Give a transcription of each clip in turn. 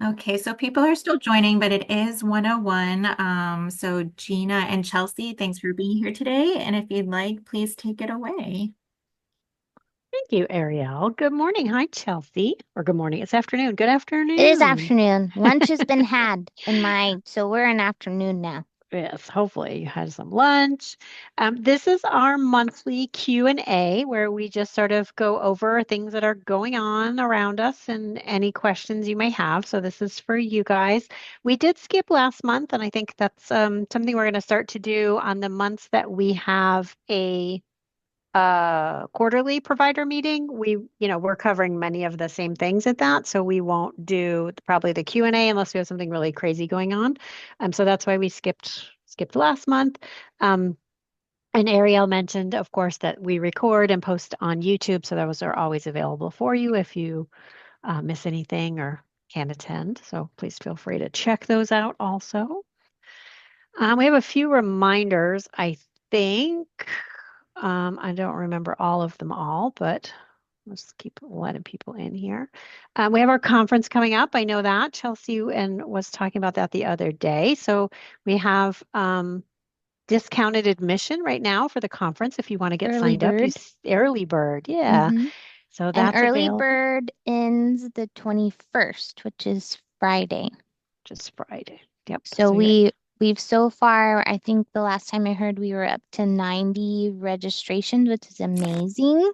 Okay, so people are still joining, but it is 101. So Gina and Chelsea, thanks for being here today. And if you'd like, please take it away. Thank you, Ariel. Good morning. Hi, Chelsea. Or good morning. It's afternoon. Good It is afternoon. afternoon. Lunch has been had in my, so we're in afternoon now. Yes, hopefully you had some lunch. This is our monthly Q&A where we just sort of go over things that are going on around us and any questions you may have. So this is for you guys. We did skip last month, and I think that's something we're going to start to do on the months that we have a quarterly provider meeting. We're covering many of the same things at that, so we won't do probably the Q&A unless we have something really crazy going on. So that's why we skipped last month. Um, and Ariel mentioned, of course, that we record and post on YouTube, so those are always available for you if you miss anything or can't attend. So please feel free to check those out also. We have a few reminders, I think. I don't remember all of them all, but let's keep letting people in here. We have our conference coming up. I know that Chelsea and was talking about that the other day. So we have discounted admission right now for the conference. If you want to get Early signed up, bird. early bird. Yeah. hmm So And that's early available bird ends the 21st, which is Friday. just Friday. Yep. So So you're we've so far, I think the last time I heard we were up to 90 registrations, which is amazing.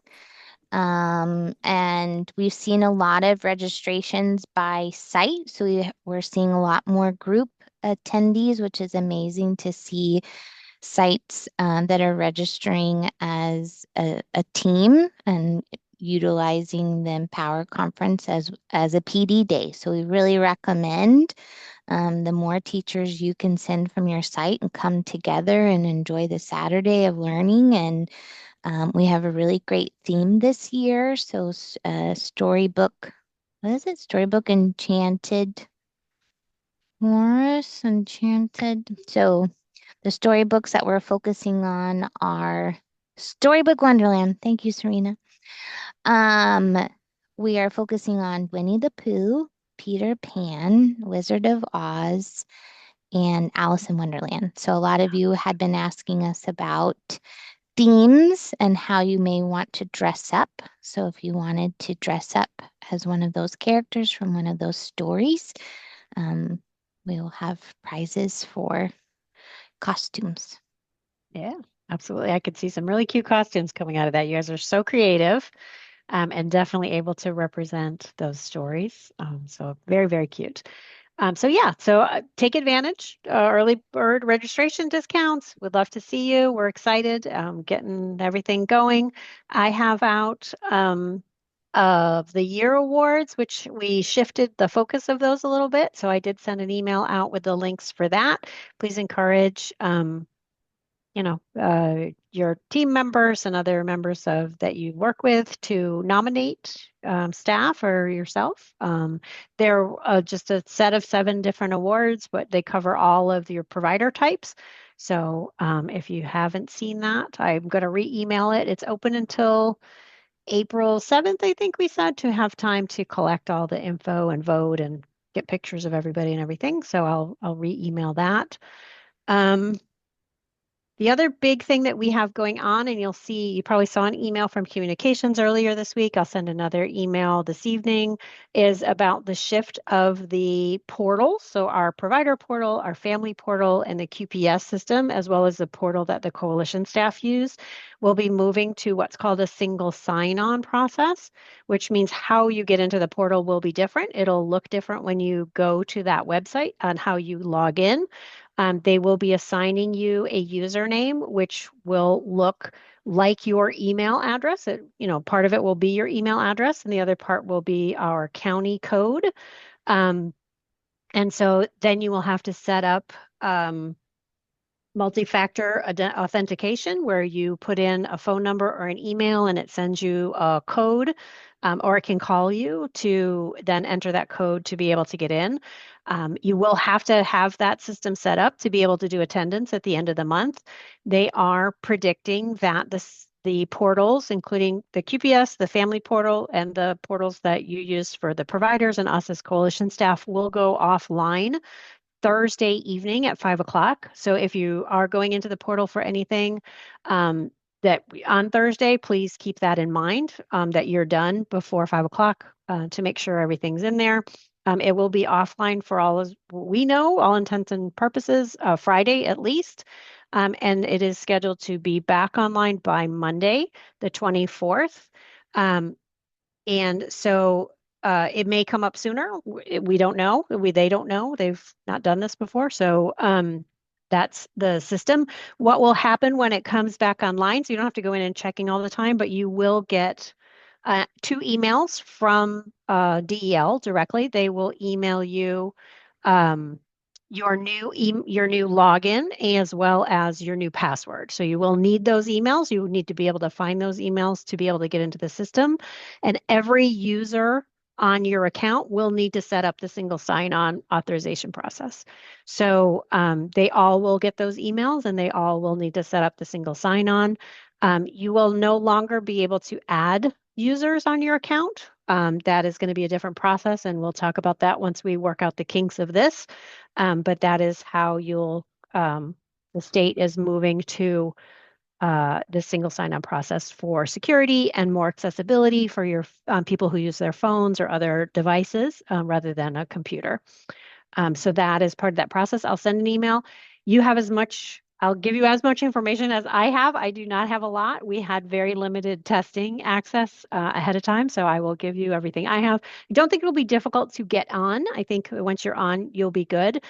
And we've seen a lot of registrations by site. So we're seeing a lot more group attendees, which is amazing to see sites that are registering as a team and utilizing the Empower Conference as a PD day. So we really recommend the more teachers you can send from your site and come together and enjoy the Saturday of learning. And we have a really great theme this year. So storybook, what is it? Storybook Enchanted Forest, Enchanted. So the storybooks that we're focusing on are Storybook Wonderland. Thank you, Serena. Um, we are focusing on Winnie the Pooh, Peter Pan, Wizard of Oz, and Alice in Wonderland. So a lot of you had been asking us about themes and how you may want to dress up. So if you wanted to dress up as one of those characters from one of those stories, um, we will have prizes for costumes. yeah, absolutely. I could see some really cute costumes coming out of that. You guys are so creative. And definitely able to represent those stories. So very, very cute. So take advantage. Early bird registration discounts. We'd love to see you. We're excited, getting everything going. I have out of the year awards, which we shifted the focus of those a little bit. So I did send an email out with the links for that. Please encourage your team members and other members of that you work with to nominate staff or yourself. They're just a set of 7 different awards, but they cover all of your provider types. So if you haven't seen that, I'm going to re-email it. It's open until April 7th, I think we said, to have time to collect all the info and vote and get pictures of everybody and everything. So I'll re-email that. Um, the other big thing that we have going on, and you'll see, you probably saw an email from communications earlier this week. I'll send another email this evening, is about the shift of the portal. So, our provider portal, our family portal, and the QPS system, as well as the portal that the coalition staff use, will be moving to what's called a single sign on process, which means how you get into the portal will be different. It'll look different when you go to that website on how you log in. They will be assigning you a username, which will look like your email address. Part of it will be your email address, and the other part will be our county code. Um, and so then you will have to set up multi-factor authentication where you put in a phone number or an email and it sends you a code, or it can call you to then enter that code to be able to get in. You will have to have that system set up to be able to do attendance at the end of the month. They are predicting that the portals, including the QPS, the family portal, and the portals that you use for the providers and us as coalition staff will go offline Thursday evening at 5 o'clock. So if you are going into the portal for anything that on Thursday, please keep that in mind that you're done before 5 o'clock to make sure everything's in there. It will be offline for all as we know, all intents and purposes, Friday at least. And it is scheduled to be back online by Monday, the 24th. And so it may come up sooner. We don't know. They don't know. They've not done this before. So that's the system. What will happen when it comes back online? So you don't have to go in and checking all the time, but you will get 2 emails from DEL directly. They will email you um, your new login as well as your new password. So you will need those emails. You need to be able to find those emails to be able to get into the system. And every user on your account will need to set up the single sign-on authorization process. So they all will get those emails and they all will need to set up the single sign-on. You will no longer be able to add users on your account. That is going to be a different process, and we'll talk about that once we work out the kinks of this. But that is how the state is moving to the single sign-on process for security and more accessibility for your people who use their phones or other devices rather than a computer. So that is part of that process. I'll send an email. I'll give you as much information as I have. I do not have a lot. We had very limited testing access ahead of time, so I will give you everything I have. I don't think it'll be difficult to get on. I think once you're on, you'll be good.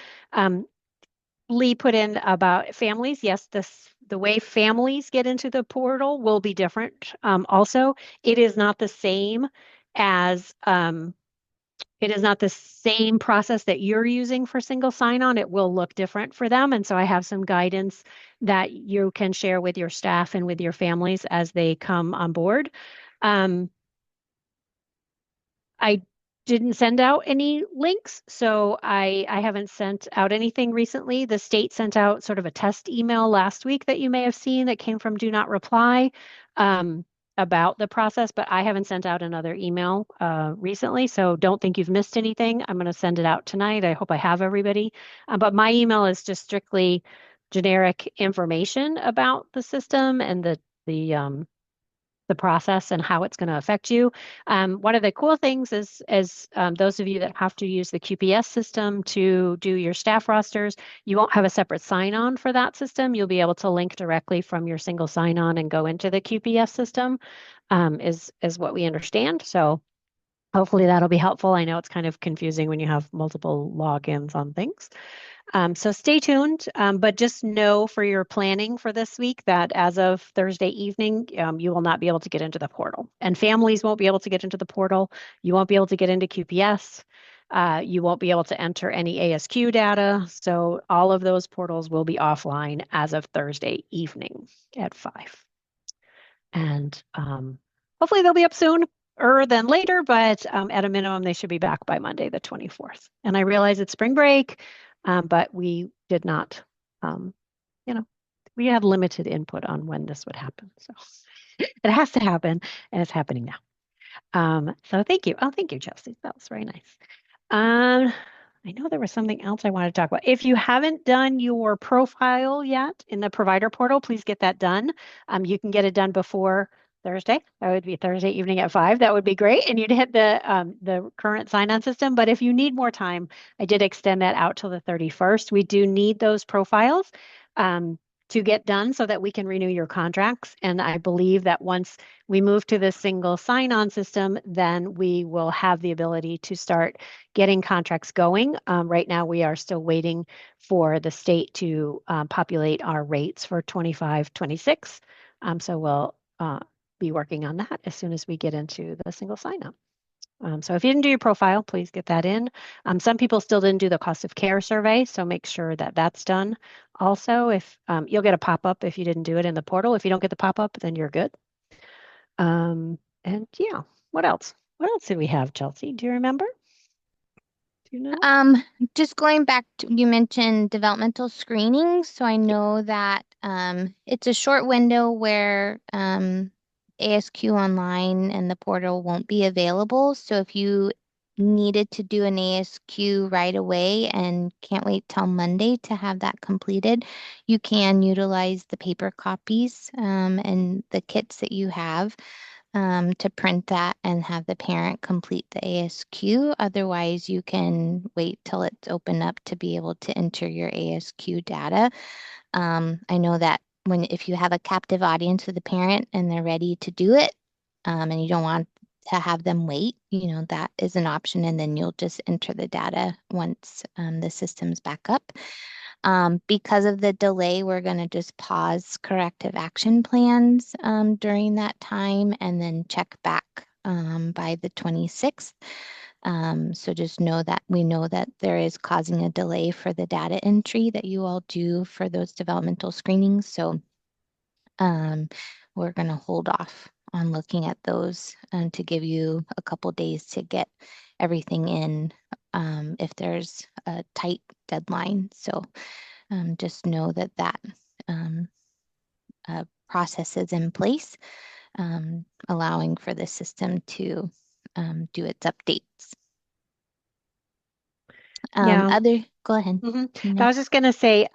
Lee put in about families. Yes, the way families get into the portal will be different. Also, it is not the same as it is not the same process that you're using for single sign-on. It will look different for them. And so I have some guidance that you can share with your staff and with your families as they come on board. I didn't send out any links, so I haven't sent out anything recently. The state sent out sort of a test email last week that you may have seen that came from Do Not Reply about the process, but I haven't sent out another email recently, so don't think you've missed anything. I'm going to send it out tonight. I hope I have everybody. But my email is just strictly generic information about the system and the process and how it's going to affect you. One of the cool things is those of you that have to use the QPS system to do your staff rosters, you won't have a separate sign-on for that system. You'll be able to link directly from your single sign-on and go into the QPS system, is what we understand. So hopefully that'll be helpful. I know it's kind of confusing when you have multiple logins on things. So stay tuned, but just know for your planning for this week that as of Thursday evening, you will not be able to get into the portal. And families won't be able to get into the portal. You won't be able to get into QPS. You won't be able to enter any ASQ data. So all of those portals will be offline as of Thursday evening at 5. And hopefully they'll be up sooner than later, but at a minimum, they should be back by Monday, the 24th. And I realize it's spring break. But we did not, we had limited input on when this would happen. So it has to happen, and it's happening now. So thank you. Oh, thank you, Chelsea. That was very nice. I know there was something else I wanted to talk about. If you haven't done your profile yet in the provider portal, please get that done. You can get it done before Thursday. That would be Thursday evening at 5. That would be great. And you'd hit the current sign-on system. But if you need more time, I did extend that out till the 31st. We do need those profiles to get done so that we can renew your contracts. And I believe that once we move to the single sign-on system, then we will have the ability to start getting contracts going. Right now, we are still waiting for the state to populate our rates for 25, 26. So we'll be working on that as soon as we get into the single sign-on. So if you didn't do your profile, please get that in. Some people still didn't do the cost of care survey, so make sure that that's done. Also, if you'll get a pop-up if you didn't do it in the portal. If you don't get the pop-up, then you're good. And yeah, what else? What else did we have, Chelsea? Do you remember? Do you know? Just going back to, you mentioned developmental screening. So I know that it's a short window where ASQ online and the portal won't be available. So if you needed to do an ASQ right away and can't wait till Monday to have that completed, you can utilize the paper copies and the kits that you have to print that and have the parent complete the ASQ. Otherwise, you can wait till it's open up to be able to enter your ASQ data. I know that if you have a captive audience with a parent and they're ready to do it, and you don't want to have them wait, that is an option, and then you'll just enter the data once the system's back up. Because of the delay, we're going to just pause corrective action plans during that time and then check back by the 26th. So just know that we know that there is causing a delay for the data entry that you all do for those developmental screenings. So we're going to hold off on looking at those to give you a couple days to get everything in if there's a tight deadline. So just know that um, process is in place, allowing for the system to do its updates. Yeah. Go ahead, I Tina. was just going to say,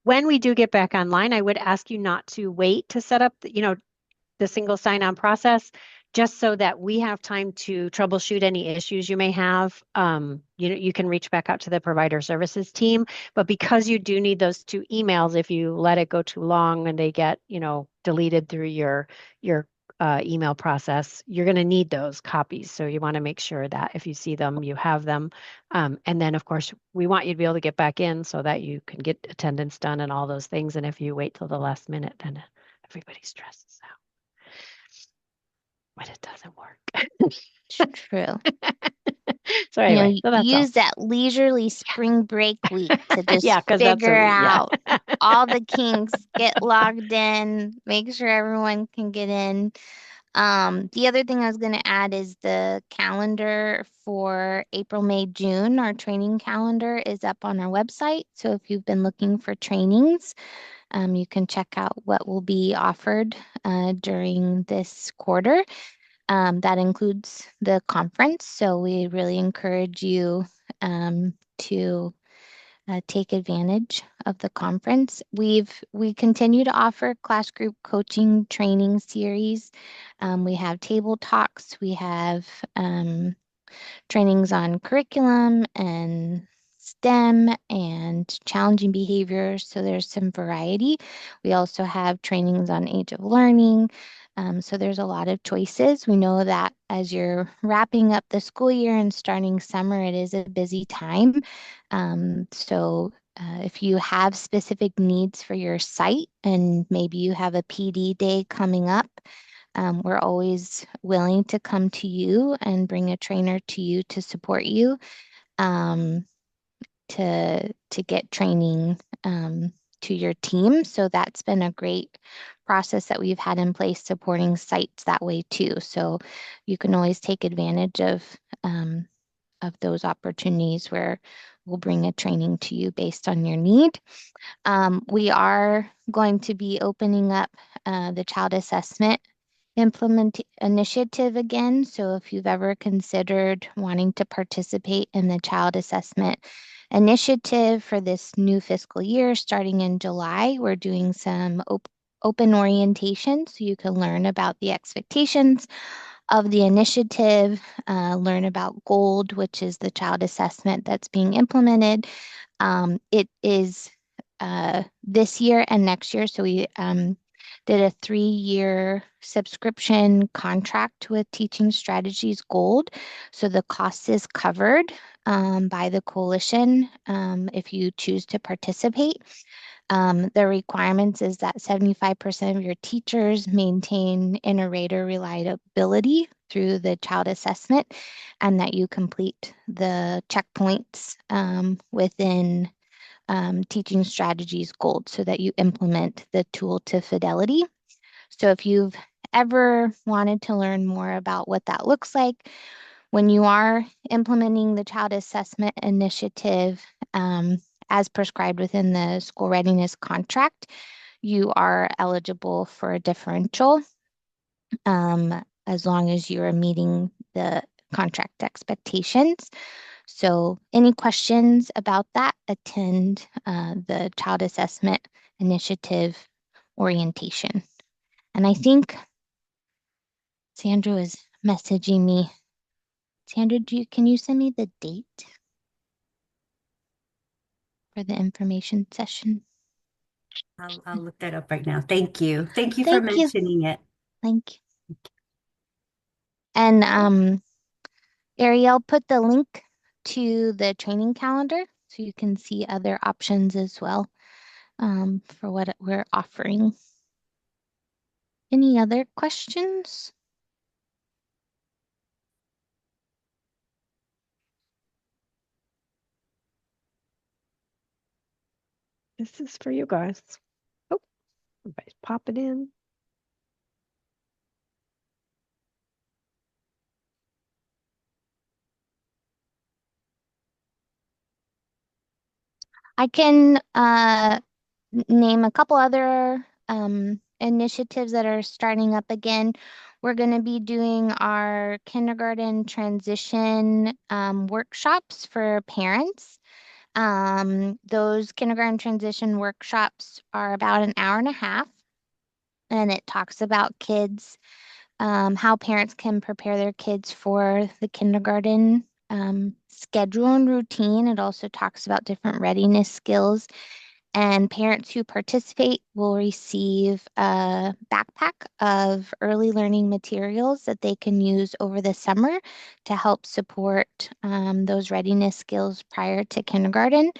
when we do get back online, I would ask you not to wait to set up, the single sign-on process, just so that we have time to troubleshoot any issues you may have. You can reach back out to the provider services team, but because you do need those 2 emails, if you let it go too long and they get, deleted through your email process, you're going to need those copies. So you want to make sure that if you see them, you have them. And then, of course, we want you to be able to get back in so that you can get attendance done and all those things. And if you wait till the last minute, then everybody stresses out. But it doesn't work. It's true. So anyway, so that's all. Use that leisurely spring break week to just Yeah, because that's figure what yeah. out all the kinks, get logged in, make sure everyone can get in. The other thing I was going to add is the calendar for April, May, June. Our training calendar is up on our website. So if you've been looking for trainings, you can check out what will be offered during this quarter. That includes the conference. So we really encourage you to take advantage of the conference. We continue to offer class group coaching training series. We have table talks. We have trainings on curriculum and STEM and challenging behaviors. So there's some variety. We also have trainings on age of learning. So there's a lot of choices. We know that as you're wrapping up the school year and starting summer, it is a busy time. If you have specific needs for your site and maybe you have a PD day coming up, we're always willing to come to you and bring a trainer to you to support you um, to get training to your team. So that's been a great process that we've had in place supporting sites that way too. So you can always take advantage of those opportunities where we'll bring a training to you based on your need. We are going to be opening up the child assessment implement initiative again. So if you've ever considered wanting to participate in the child assessment initiative for this new fiscal year starting in July, we're doing some open orientation so you can learn about the expectations of the initiative, learn about GOLD, which is the child assessment that's being implemented. It is this year and next year. So we did a 3-year subscription contract with Teaching Strategies Gold. So the cost is covered by the coalition if you choose to participate. The requirements is that 75% of your teachers maintain inter-rater reliability through the child assessment and that you complete the checkpoints within Teaching Strategies Gold so that you implement the tool to fidelity. So if you've ever wanted to learn more about what that looks like, When you are implementing the child assessment initiative, as prescribed within the school readiness contract, you are eligible for a differential, as long as you are meeting the contract expectations. So any questions about that, attend the Child Assessment Initiative orientation. And I think Sandra is messaging me. Sandra, can you send me the date for the information session? I'll look that up right now. Thank you. Thank you for Thank you. mentioning it. Thank you. And Ariel put the link to the training calendar so you can see other options as well, for what we're offering. Any other questions? This is for you guys. Oh, everybody's popping in. I can name a couple other initiatives that are starting up again. We're going to be doing our kindergarten transition workshops for parents. Those kindergarten transition workshops are about an hour and a half, and it talks about kids, how parents can prepare their kids for the kindergarten schedule and routine. It also talks about different readiness skills, and parents who participate will receive a backpack of early learning materials that they can use over the summer to help support those readiness skills prior to kindergarten.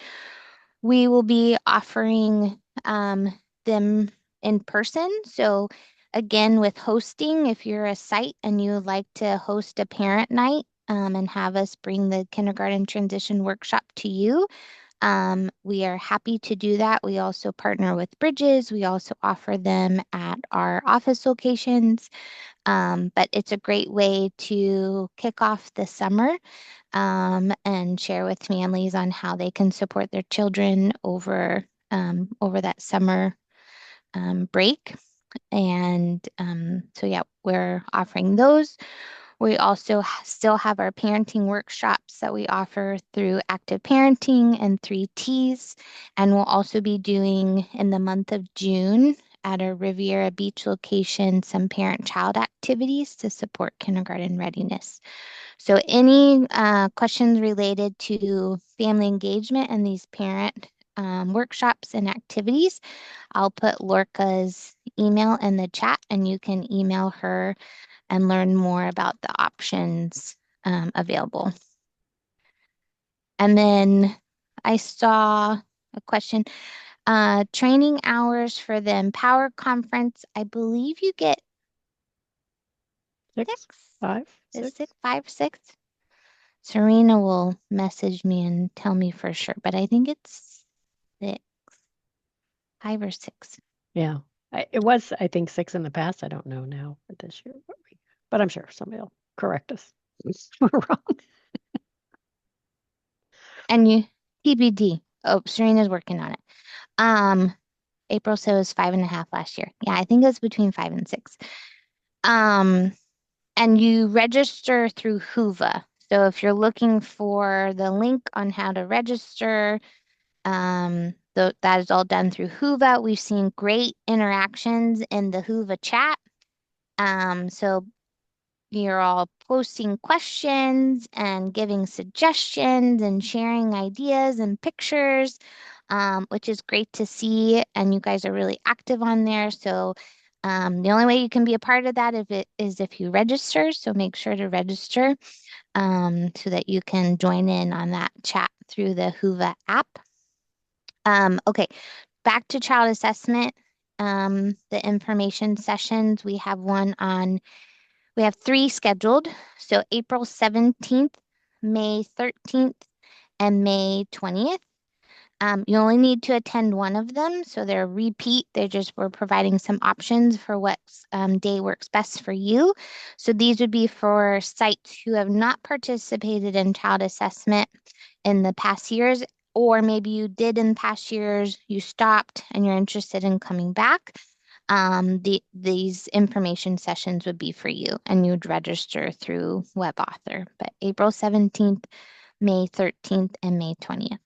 We will be offering them in person. So again, with hosting, if you're a site and you would like to host a parent night and have us bring the kindergarten transition workshop to you, we are happy to do that. We also partner with Bridges. We also offer them at our office locations. But it's a great way to kick off the summer and share with families on how they can support their children over that summer break. And so, yeah, we're offering those. We also still have our parenting workshops that we offer through Active Parenting and 3Ts. And we'll also be doing in the month of June at our Riviera Beach location some parent-child activities to support kindergarten readiness. So any questions related to family engagement and these parent workshops and activities, I'll put Lorca's email in the chat and you can email her and learn more about the options available. And then I saw a question, training hours for the Empower Conference. I believe you get six, Five, is six. six, five, six. Serena will message me and tell me for sure, but I think it's six, 5 or 6. Yeah. It was, I think, 6 in the past. I don't know now for this year, but I'm sure somebody will correct us. We're wrong. And you, TBD. Oh, Serena's working on it. April said it was 5.5 last year. Yeah, I think it was between 5 and 6. And you register through Whova. So if you're looking for the link on how to register, that is all done through Whova. We've seen great interactions in the Whova chat. So you're all posting questions and giving suggestions and sharing ideas and pictures, which is great to see. And you guys are really active on there. So the only way you can be a part of that is if you register. So make sure to register so that you can join in on that chat through the Whova app. Okay, back to child assessment. The information sessions, we have 3 scheduled. So April 17th, May 13th, and May 20th. You only need to attend one of them, so they're repeat. We're providing some options for what day works best for you. So these would be for sites who have not participated in child assessment in the past years, or maybe you did in past years, you stopped, and you're interested in coming back. These information sessions would be for you, and you'd register through WebAuthor. But April 17th, May 13th, and May 20th.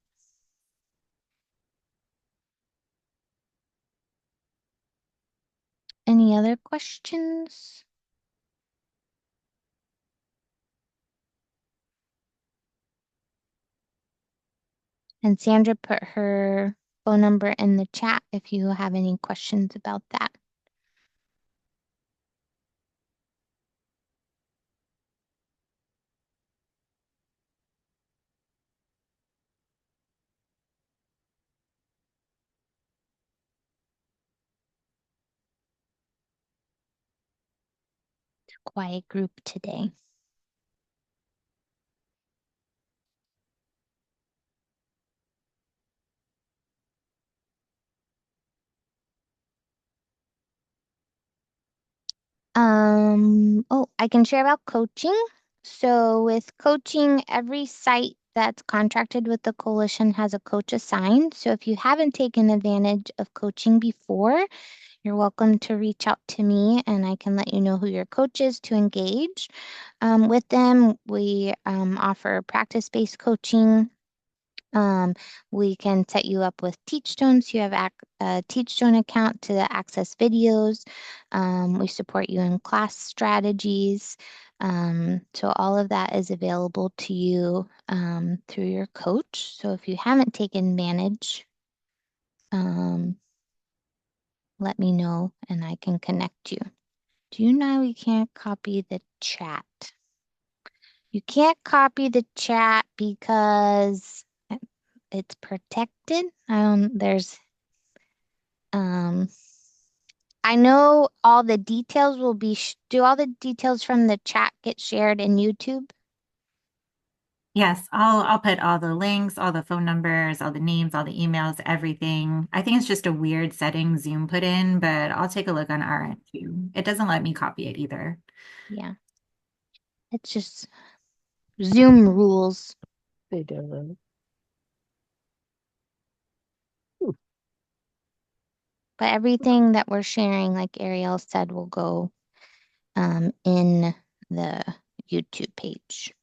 Any other questions? And Sandra put her phone number in the chat if you have any questions about that. Quiet group today. Oh, I can share about coaching. So with coaching, every site that's contracted with the coalition has a coach assigned. So if you haven't taken advantage of coaching before, you're welcome to reach out to me and I can let you know who your coach is to engage. With them, we offer practice-based coaching. We can set you up with Teachstone, so you have a Teachstone account to access videos. We support you in class strategies. So all of that is available to you through your coach. So if you haven't taken advantage, let me know and I can connect you. Do you know we can't copy the chat? You can't copy the chat because it's protected. Um, I know all the details will be, do all the details from the chat get shared in YouTube? Yes, I'll put all the links, all the phone numbers, all the names, all the emails, everything. I think it's just a weird setting Zoom put in, but I'll take a look on our end too. It doesn't let me copy it either. Yeah, it's just Zoom rules. They do. But everything that we're sharing, like Ariel said, will go in the YouTube page.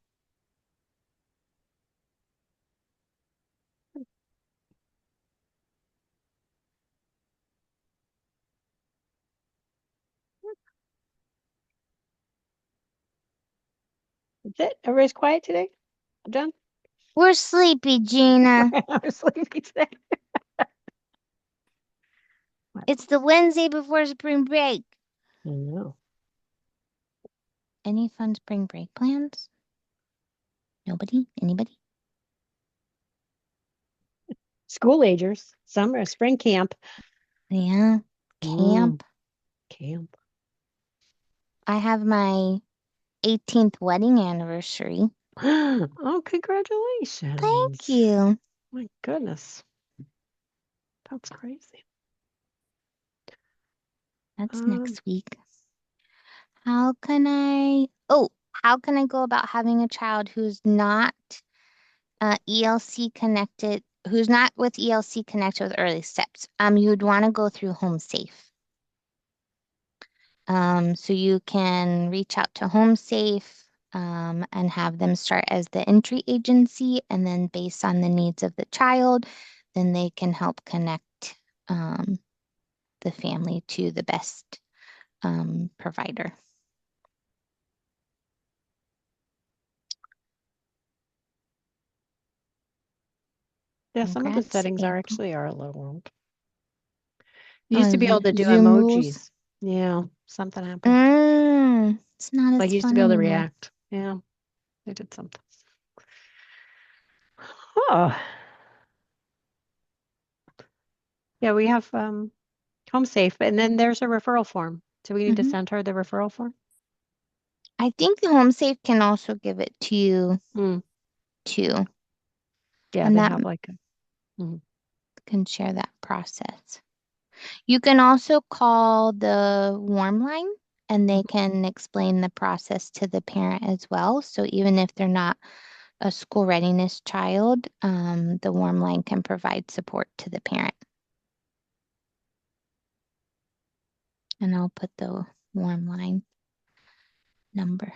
That's it. Everybody's quiet today. I'm done. We're sleepy, Gina. I'm sleepy today. It's the Wednesday before spring break. I know. Any fun spring break plans? Nobody? Anybody? School agers, summer, spring camp. Yeah, camp. Camp. I have my 18th wedding anniversary. Oh, congratulations. Thank you. My goodness. That's crazy. That's Um, next week. How can I go about having a child who's not ELC connected, who's not with ELC connected with early steps? You would want to go through Home Safe. So you can reach out to Home Safe and have them start as the entry agency, and then based on the needs of the child, then they can help connect the family to the best provider. yeah, some of the Congrats, settings are April. actually a little wrong. You used to be able to do Zoom rules. emojis. Yeah, something happened. It's not Like as you used to fun be able to anymore. react. Yeah, they did something. Oh, yeah, we have Home Safe, and then there's a referral form. So we need to Mhm. send her the referral form. I think the Home Safe can also give it to you Mm, too. yeah, And they that have like a. Mhm. can share that process. You can also call the warm line and they can explain the process to the parent as well. So even if they're not a school readiness child, the warm line can provide support to the parent. And I'll put the warm line number.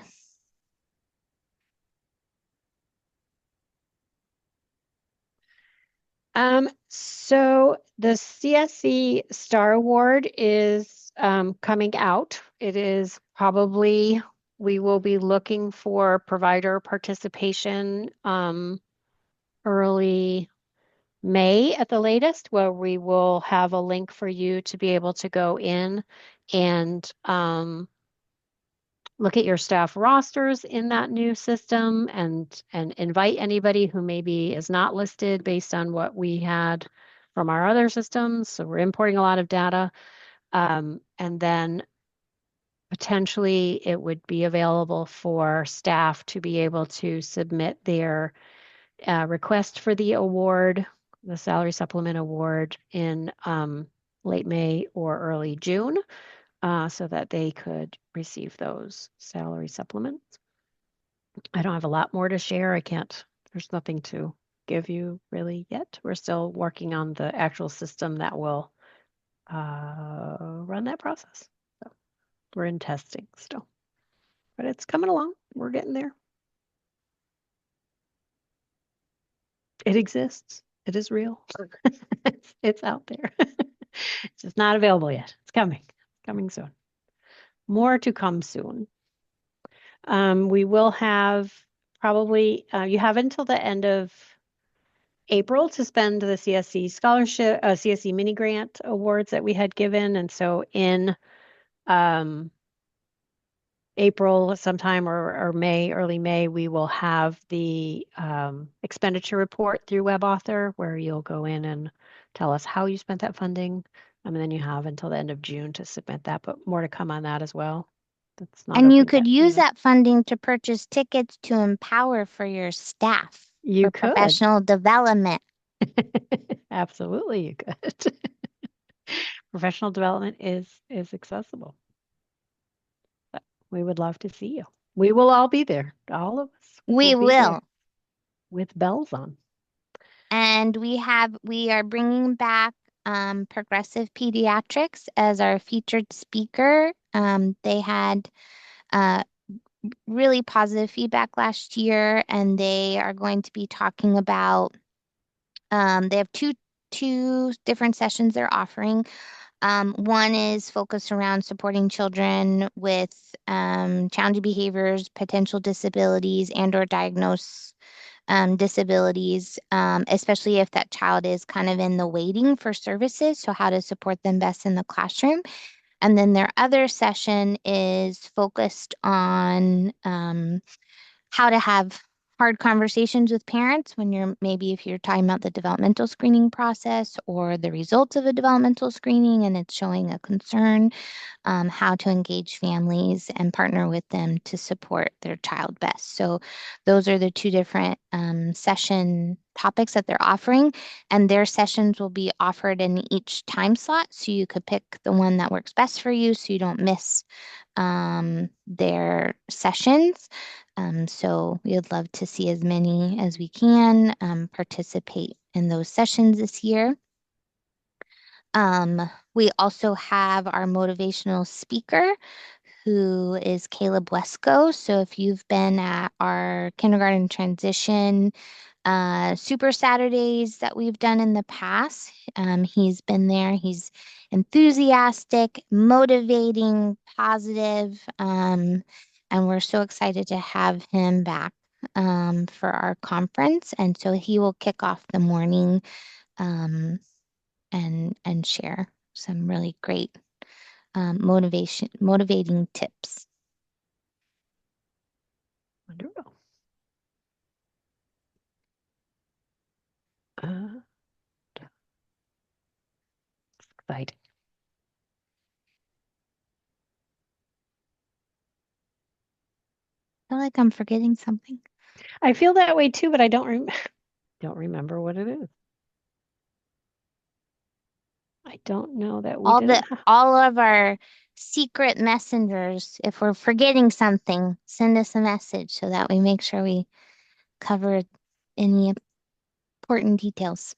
So the CSE Star Award is coming out. It is probably, we will be looking for provider participation early May at the latest, where we will have a link for you to be able to go in and look at your staff rosters in that new system and invite anybody who maybe is not listed based on what we had from our other systems. So we're importing a lot of data. And then potentially it would be available for staff to be able to submit their request for the award, the salary supplement award in late May or early June. So that they could receive those salary supplements. I don't have a lot more to share. I can't, there's nothing to give you really yet. We're still working on the actual system that will run that process. So we're in testing still, but it's coming along. We're getting there. It exists. It is real. It's out there. It's just not available yet. It's coming. Coming soon. More to come soon. We will have probably, you have until the end of April to spend the CSC scholarship, CSC mini grant awards that we had given. And so in April sometime or May, early May, we will have the expenditure report through WebAuthor where you'll go in and tell us how you spent that funding. And then you have until the end of June to submit that, but more to come on that as well. That's not And you open could yet use either. that funding to purchase tickets to empower for your staff You for could. professional development. Absolutely, you could. Professional development is accessible. But we would love to see you. We will all be there. All of us will We be there will. with bells on. And we are bringing back Progressive Pediatrics as our featured speaker. They had uh, really positive feedback last year, and they are going to be talking about, they have two different sessions they're offering. One is focused around supporting children with challenging behaviors, potential disabilities, and or diagnosed disabilities, especially if that child is kind of in the waiting for services. So how to support them best in the classroom. And then their other session is focused on how to have hard conversations with parents when maybe if you're talking about the developmental screening process or the results of a developmental screening and it's showing a concern, how to engage families and partner with them to support their child best. So those are the two different session topics that they're offering, and their sessions will be offered in each time slot. So you could pick the one that works best for you so you don't miss their sessions. So we would love to see as many as we can participate in those sessions this year. We also have our motivational speaker, who is Caleb Wesco. So if you've been at our kindergarten transition Super Saturdays that we've done in the past, he's been there. He's enthusiastic, motivating, positive, and we're so excited to have him back for our conference. And so he will kick off the morning and share some really great motivating tips. Wonderful. Uh, exciting. I feel like I'm forgetting something. I feel that way too, but I don't remember what it is. I don't know that we All the didn't have. all of our secret messengers, if we're forgetting something, send us a message so that we make sure we cover any important details.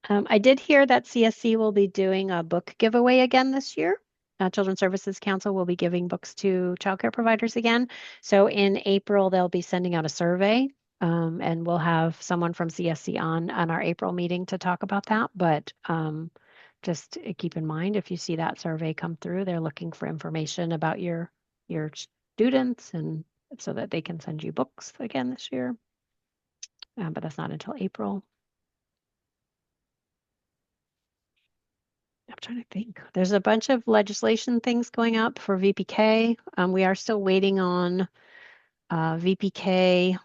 I did hear that CSC will be doing a book giveaway again this year. Children's Services Council will be giving books to childcare providers again. So in April, they'll be sending out a survey, and we'll have someone from CSC on our April meeting to talk about that. But just keep in mind, if you see that survey come through, they're looking for information about your students, and so that they can send you books again this year. But that's not until April. I'm trying to think. There's a bunch of legislation things going up for VPK. We are still waiting on VPK,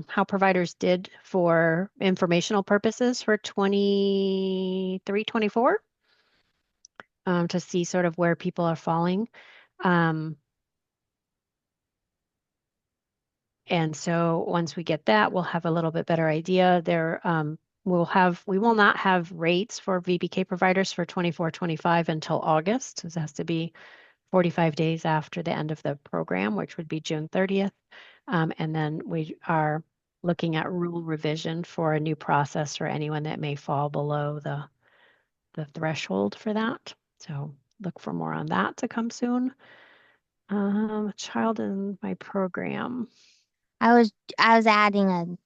how providers did for informational purposes for 23, 24, to see sort of where people are falling. And so once we get that, we'll have a little bit better idea. We will not have rates for VPK providers for 24, 25 until August. This has to be 45 days after the end of the program, which would be June 30th. And then we are looking at rule revision for a new process for anyone that may fall below the threshold for that. So look for more on that to come soon. Child in my program. I was adding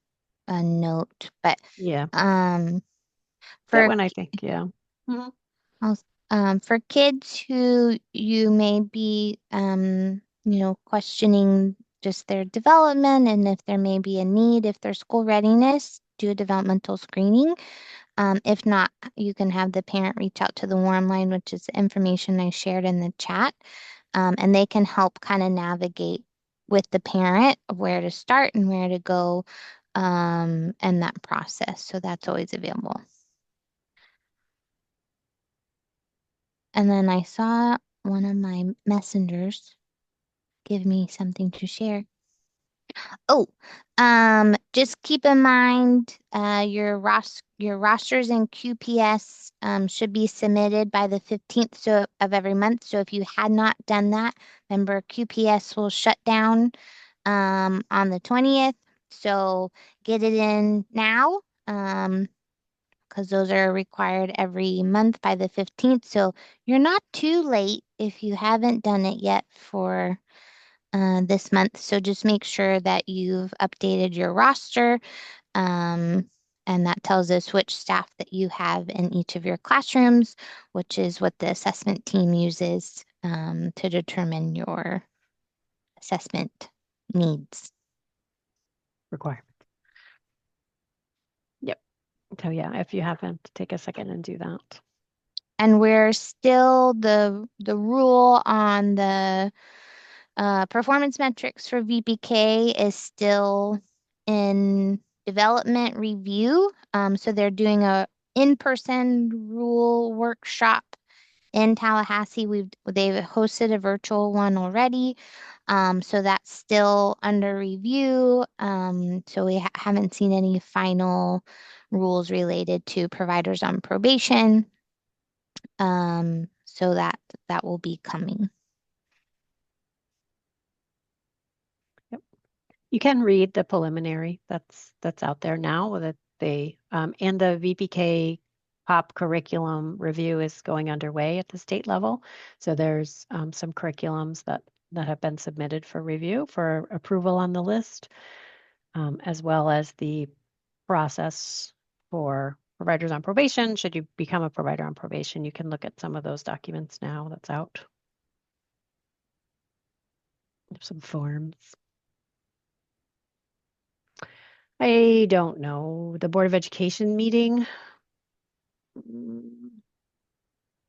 a note, but Yeah, um that for one I think, yeah. Mhm. for kids who you may be questioning just their development and if there may be a need, if their school readiness, do a developmental screening. If not, you can have the parent reach out to the warm line, which is the information I shared in the chat, and they can help kind of navigate with the parent of where to start and where to go, and that process. So that's always available. And then I saw one of my messengers give me something to share. Oh, just keep in mind, your rosters and QPS should be submitted by the 15th of every month. So if you had not done that, remember QPS will shut down on the 20th. So get it in now. Because those are required every month by the 15th. So you're not too late if you haven't done it yet for this month. So just make sure that you've updated your roster. Um, and that tells us which staff that you have in each of your classrooms, which is what the assessment team uses to determine your assessment needs. Requirement. Yep. So yeah, if you haven't, take a second and do that. And we're still the rule on the performance metrics for VPK is still in development review. So they're doing a in-person rule workshop in Tallahassee. They've hosted a virtual one already. So that's still under review. So we haven't seen any final rules related to providers on probation. So that will be coming. Yep. You can read the preliminary that's out there now that and the VPK POP curriculum review is going underway at the state level. So there's some curriculums that have been submitted for review for approval on the list, as well as the process for providers on probation. Should you become a provider on probation, you can look at some of those documents now that's out. Some forms. I don't know. The Board of Education meeting. mm,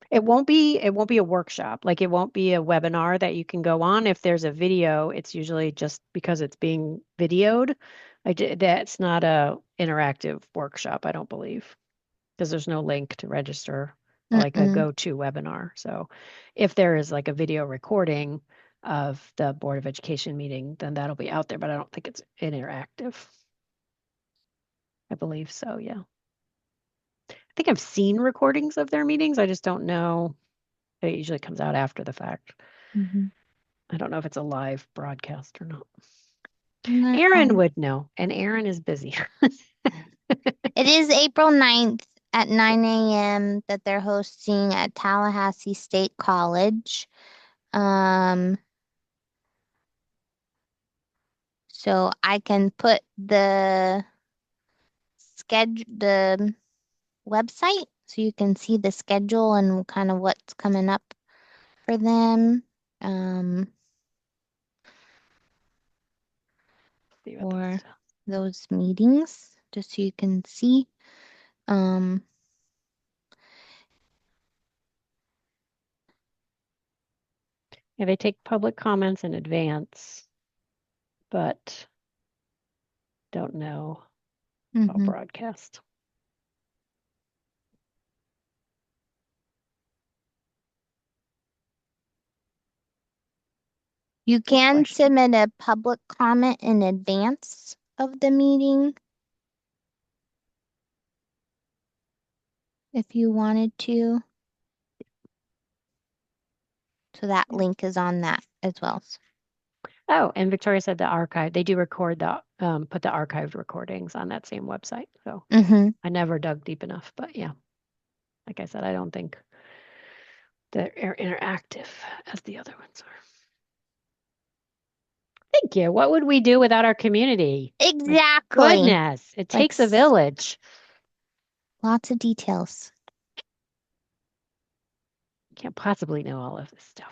it won't be a workshop. Like it won't be a webinar that you can go on. If there's a video, it's usually just because it's being videoed. That's not a interactive workshop, I don't believe, because there's no link to register like a Mm-mm. go-to webinar. So if there is like a video recording of the Board of Education meeting, then that'll be out there, but I don't think it's interactive. I believe so, yeah. think I've seen recordings of their meetings. I just don't know. It usually comes out after the fact. Mhm. I don't know if it's a live broadcast or not. No, Aaron would know, and Aaron is busy. it is April 9th at 9 a.m. that they're hosting at Tallahassee State College. Um, so I can put the website so you can see the schedule and kind of what's coming up for them. See what For this- those meetings, just so you can see. Um, Yeah, they take public comments in advance, but don't know about mhm. broadcast. You Good can question. submit a public comment in advance of the meeting if you wanted to. So that Yeah. link is on that as well. Oh, and Victoria said the archive, they do record put the archived recordings on that same website. So Mm-hmm. I never dug deep enough, but yeah, like I said, I don't think they're interactive as the other ones are. Thank you. What would we do without our community? My Exactly. goodness, it Like takes a village. lots of details. Can't possibly know all of this stuff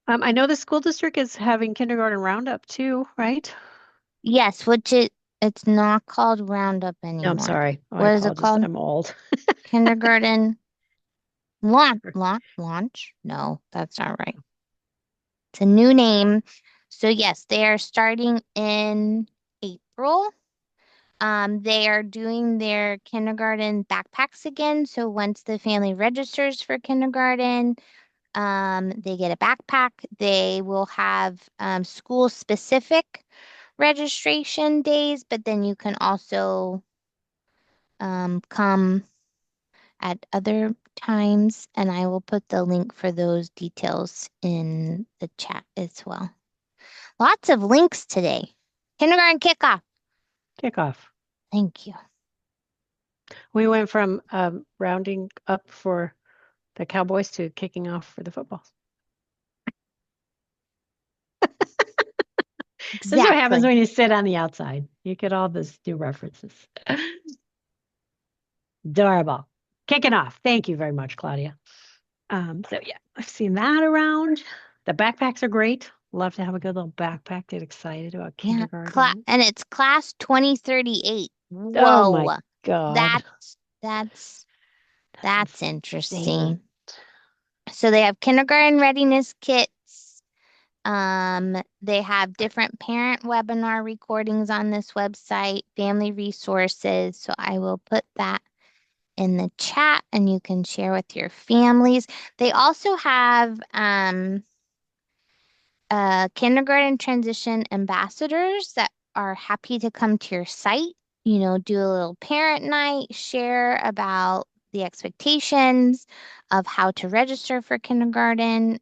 on our own. I know the school district is having kindergarten roundup too, right? Yes, it's not called Roundup No, I'm anymore. sorry. Oh, I What is it apologize. called? I'm old. Kindergarten launch? No, that's not right. It's a new name. So yes, they are starting in April. They are doing their kindergarten backpacks again. So once the family registers for kindergarten, they get a backpack. They will have school specific registration days, but then you can also come at other times, and I will put the link for those details in the chat as well. Lots of links today. Kindergarten kickoff. Kickoff. Thank you. We went from rounding up for the Cowboys to kicking off for the football. This is what happens Exactly. when you sit on the outside. You get all these new references. Adorable. Kicking off. Thank you very much, Claudia. So yeah, I've seen that around. The backpacks are great. Love to have a good little backpack. Get excited about Yeah, kindergarten. and it's class 2038. Oh my Whoa. God. That's That's insane. interesting. So they have kindergarten readiness kits. They have different parent webinar recordings on this website, family resources. So I will put that in the chat and you can share with your families. They also have kindergarten transition ambassadors that are happy to come to your site, do a little parent night, share about the expectations of how to register for kindergarten.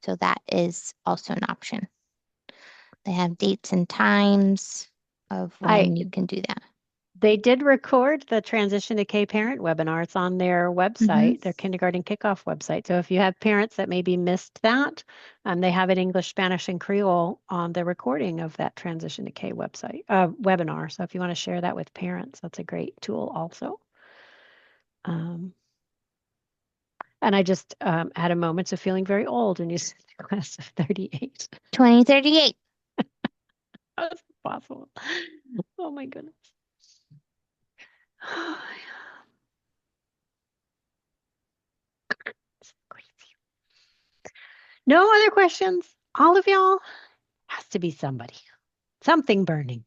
So that is also an option. They have dates and times of I when you can do that. They did record the Transition to K-Parent webinar. It's on their Mm-hmm. website, their kindergarten kickoff website. So if you have parents that maybe missed that, they have it English, Spanish, and Creole on the recording of that Transition to K website webinar. So if you want to share that with parents, that's a great tool also. And I just had a moment of feeling very old when you said class of 38. 2038. How is it possible? Oh my goodness. It's crazy. No other questions? All of y'all? Has to be somebody. Something burning.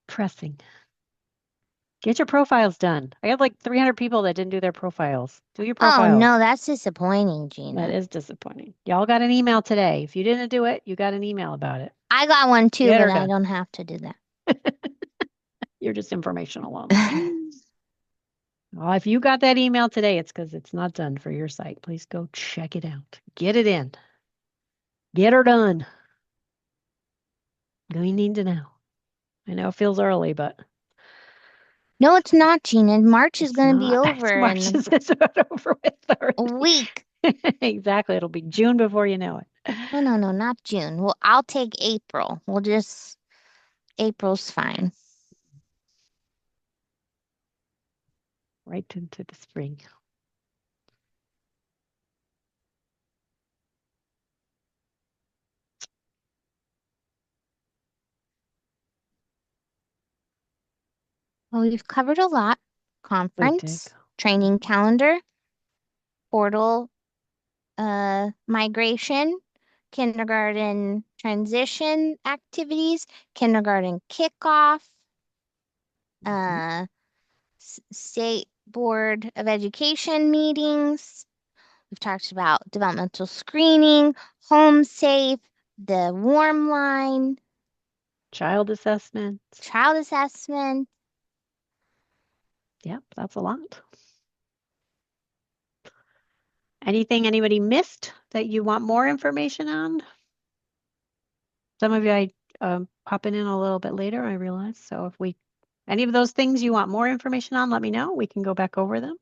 Pressing. Get your profiles done. I have like 300 people that didn't do their profiles. Do your Oh profiles. no, that's disappointing, That Gina. is disappointing. Y'all got an email today. If you didn't do it, you got an email about it. I got one too, Get but her I done. don't have to do that. You're just informational only. Well, if you got that email today, it's because it's not done for your site. Please go check it out. Get it in. Get her done. You need to know. I know it feels early, but No, it's not, Gina. March is it's going to be not. It's over March in is about over with a already. week. Exactly. It'll be June before you know it. No, no, no, not June. Well, I'll take April. April's fine. Right into the spring. Well, we've covered a lot. We did. Conference, training calendar, portal, migration, kindergarten transition activities, kindergarten kickoff, Mhm. uh, state board of education meetings. We've talked about developmental screening, home safe, the warm line, Child assessment. child assessment. Yep, that's a lot. Anything anybody missed that you want more information on? Some of you I popping in a little bit later, I realize. So if any of those things you want more information on, let me know. We can go back over them.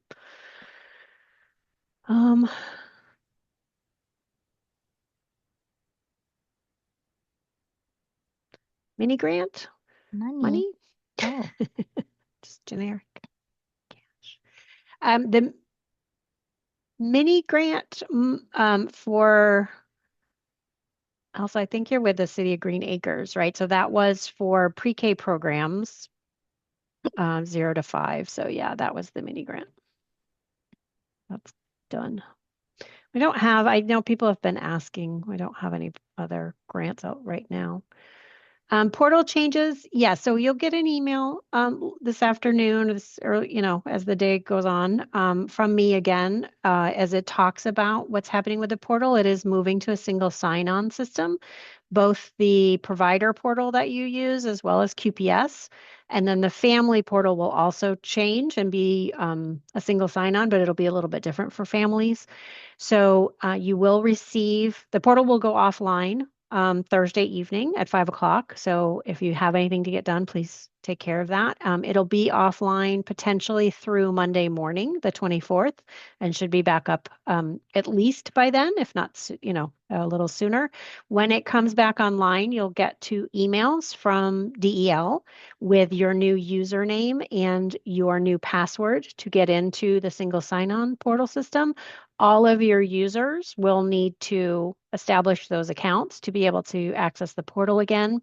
Um, mini grant, Money. money, Oh, just generic cash. The mini grant for also, I think you're with the City of Green Acres, right? So that was for pre-K programs, 0 to 5. So yeah, that was the mini grant. That's done. I know people have been asking. We don't have any other grants out right now. Portal changes, yeah. So you'll get an email this afternoon, or as the day goes on, from me again, as it talks about what's happening with the portal. It is moving to a single sign-on system, both the provider portal that you use as well as QPS, and then the family portal will also change and be a single sign-on, but it'll be a little bit different for families. So you will receive the portal will go offline Thursday evening at 5 o'clock. So if you have anything to get done, please take care of that. It'll be offline potentially through Monday morning, the 24th, and should be back up at least by then, if not, a little sooner. When it comes back online, you'll get 2 emails from DEL with your new username and your new password to get into the single sign-on portal system. All of your users will need to establish those accounts to be able to access the portal again.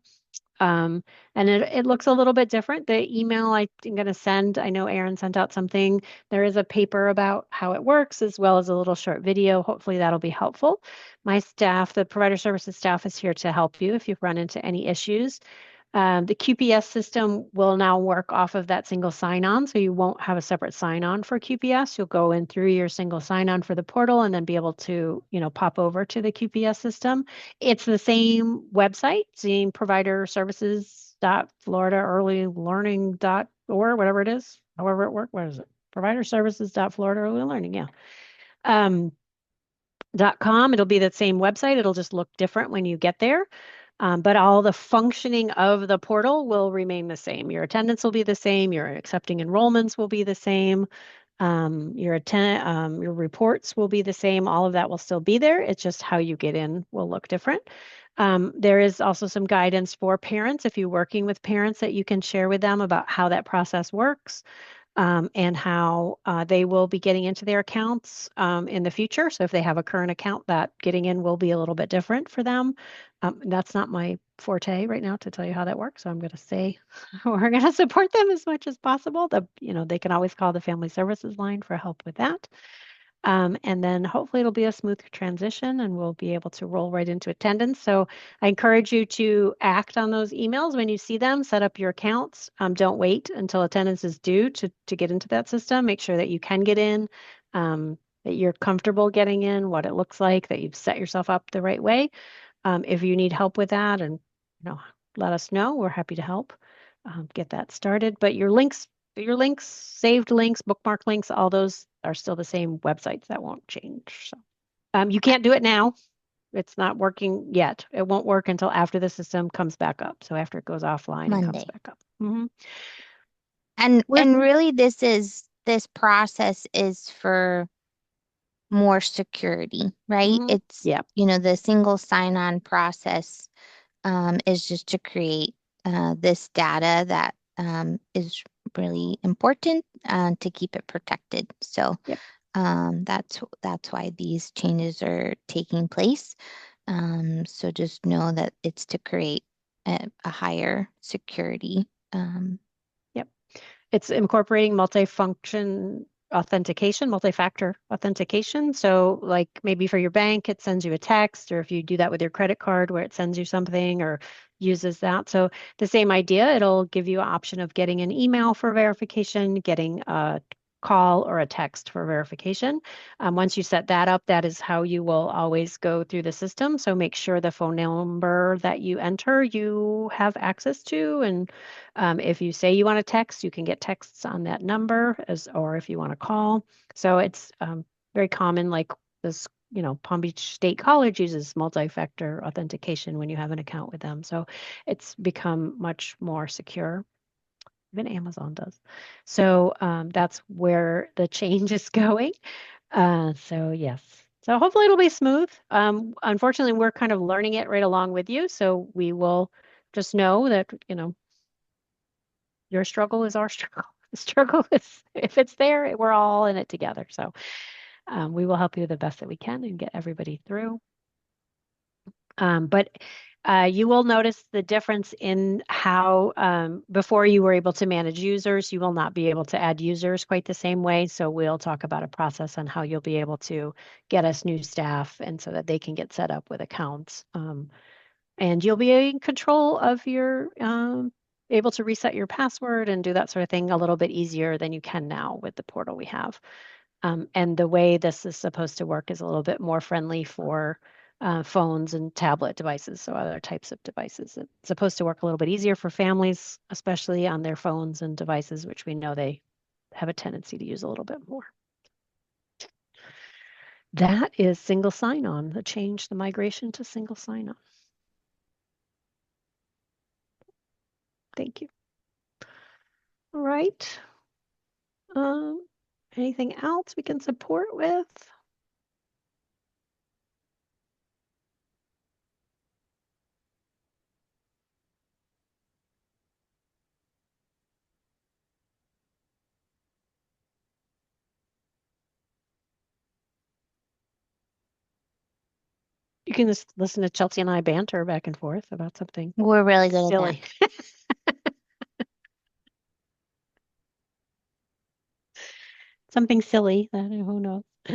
And it looks a little bit different. The email I'm going to send, I know Erin sent out something. There is a paper about how it works, as well as a little short video. Hopefully that'll be helpful. My staff, the provider services staff, is here to help you if you've run into any issues. The QPS system will now work off of that single sign-on, so you won't have a separate sign-on for QPS. You'll go in through your single sign-on for the portal and then be able to, pop over to the QPS system. It's the same website, same provider services dot Florida early learning dot or whatever it is, however it works. What is it? Provider services dot Florida early learning. Yeah. .com. It'll be the same website. It'll just look different when you get there. But all the functioning of the portal will remain the same. Your attendance will be the same. Your accepting enrollments will be the same. Your reports will be the same. All of that will still be there. It's just how you get in will look different. There is also some guidance for parents if you're working with parents that you can share with them about how that process works. And how they will be getting into their accounts in the future. So if they have a current account, that getting in will be a little bit different for them. That's not my forte right now to tell you how that works. So I'm going to say we're going to support them as much as possible. They can always call the family services line for help with that. And then hopefully it'll be a smooth transition and we'll be able to roll right into attendance. So I encourage you to act on those emails when you see them, set up your accounts. Don't wait until attendance is due to get into that system. Make sure that you can get in, that you're comfortable getting in, what it looks like, that you've set yourself up the right way. If you need help with that and let us know. We're happy to help get that started. But your links, saved links, bookmark links, all those are still the same websites. That won't change. So you can't do it now. It's not working yet. It won't work until after the system comes back up. So after it goes offline and comes Monday. back up. Mm-hmm. And really this process is for more security, right? Mm-hmm. It's, Yeah. the single sign-on process is just to create this data that is really important to keep it protected. So Yep. that's why these changes are taking place. So just know that it's to create a higher security. Yep. It's incorporating multi-factor authentication. So like maybe for your bank, it sends you a text, or if you do that with your credit card where it sends you something or uses that. So the same idea, it'll give you an option of getting an email for verification, getting a call or a text for verification. Once you set that up, that is how you will always go through the system. So make sure the phone number that you enter, you have access to. And if you say you want to text, you can get texts on that number, or if you want to call. So it's very common, like this, Palm Beach State College uses multi-factor authentication when you have an account with them. So it's become much more secure. Even Amazon does. So that's where the change is going. So yes. So hopefully it'll be smooth. Unfortunately, we're kind of learning it right along with you. So we will just know that, your struggle is our struggle. The struggle is, if it's there, we're all in it together. So we will help you the best that we can and get everybody through. But you will notice the difference in how before you were able to manage users, you will not be able to add users quite the same way. So we'll talk about a process on how you'll be able to get us new staff and so that they can get set up with accounts. And you'll be in control of your able to reset your password and do that sort of thing a little bit easier than you can now with the portal we have. And the way this is supposed to work is a little bit more friendly for phones and tablet devices, so other types of devices. It's supposed to work a little bit easier for families, especially on their phones and devices, which we know they have a tendency to use a little bit more. That is single sign-on, the migration to single sign-on. Thank you. All right. Anything else we can support with? You can just listen to Chelsea and I banter back and forth about something We're really good at that. silly. Something silly that who knows. I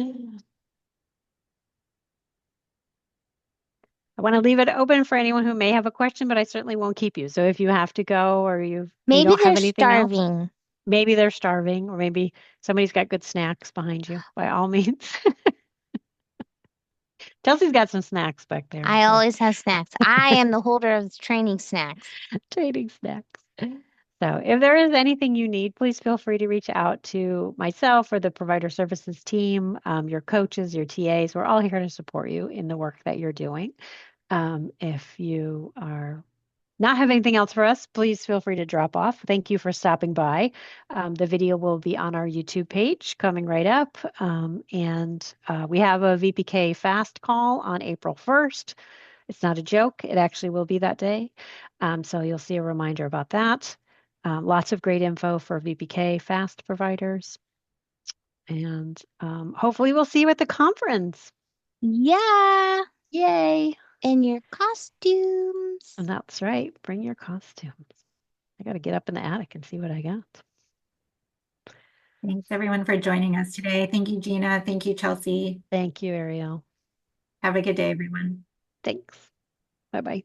want to leave it open for anyone who may have a question, but I certainly won't keep you. So if you have to go or you Maybe don't have they're anything else, starving. maybe they're starving, or maybe somebody's got good snacks behind you, by all means. Chelsea's got some snacks back there. I So always have snacks. I am the holder of the training snacks. trading snacks. So if there is anything you need, please feel free to reach out to myself or the provider services team, your coaches, your TAs. We're all here to support you in the work that you're doing. If you are not have anything else for us, please feel free to drop off. Thank you for stopping by. The video will be on our YouTube page coming right up. And we have a VPK fast call on April 1st. It's not a joke. It actually will be that day. So you'll see a reminder about that. Lots of great info for VPK fast providers. And hopefully we'll see you at the conference. Yeah, Yay. in your costumes. And that's right. Bring your costumes. I got to get up in the attic and see what I got. Thanks everyone for joining us today. Thank you, Gina. Thank you, Chelsea. Thank you, Ariel. Have a good day, everyone. Thanks. Bye-bye.